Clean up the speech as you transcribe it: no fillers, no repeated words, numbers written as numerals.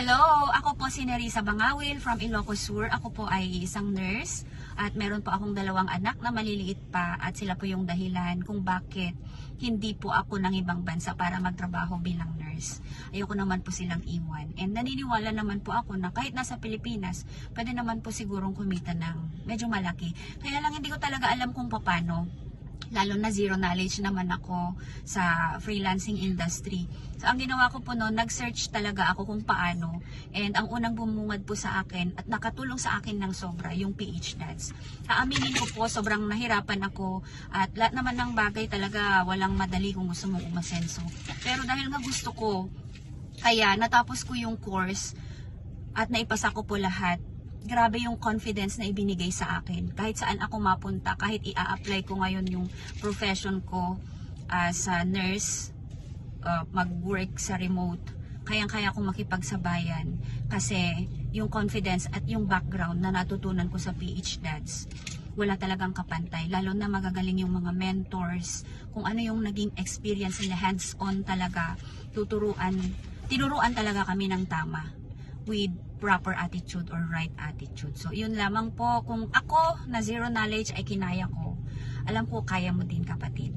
Hello! Ako po si Nerissa Bangawil from Ilocos Sur. Ako po ay isang nurse at meron po akong 2 anak na maliliit pa at sila po yung dahilan kung bakit hindi po ako ng ibang bansa para magtrabaho bilang nurse. Ayoko naman po silang iwan. And naniniwala naman po ako na kahit nasa Pilipinas, pwede naman po sigurong kumita ng medyo malaki. Kaya lang hindi ko talaga alam kung paano. Lalo na zero knowledge naman ako sa freelancing industry. So ang ginawa ko po noon, nag-search talaga ako kung paano. And ang unang bumungad po sa akin at nakatulong sa akin ng sobra, yung PH Dads. Aaminin ko po, sobrang nahirapan ako at lahat naman ng bagay talaga walang madali kung gusto mong umasenso. Pero dahil nga gusto ko, kaya natapos ko yung course at naipasa ko po lahat. Grabe yung confidence na ibinigay sa akin. Kahit saan ako mapunta, kahit i-apply ko ngayon yung profession ko as a nurse, mag-work sa remote, kayang-kaya ko makipagsabayan. Kasi yung confidence at yung background na natutunan ko sa PH Dads, wala talagang kapantay. Lalo na magagaling yung mga mentors, kung ano yung naging experience nila, hands-on talaga, tinuruan talaga kami ng tama with proper attitude or right attitude. So, yun lamang po. Kung ako na zero knowledge ay kinaya ko, alam ko kaya mo din, kapatid.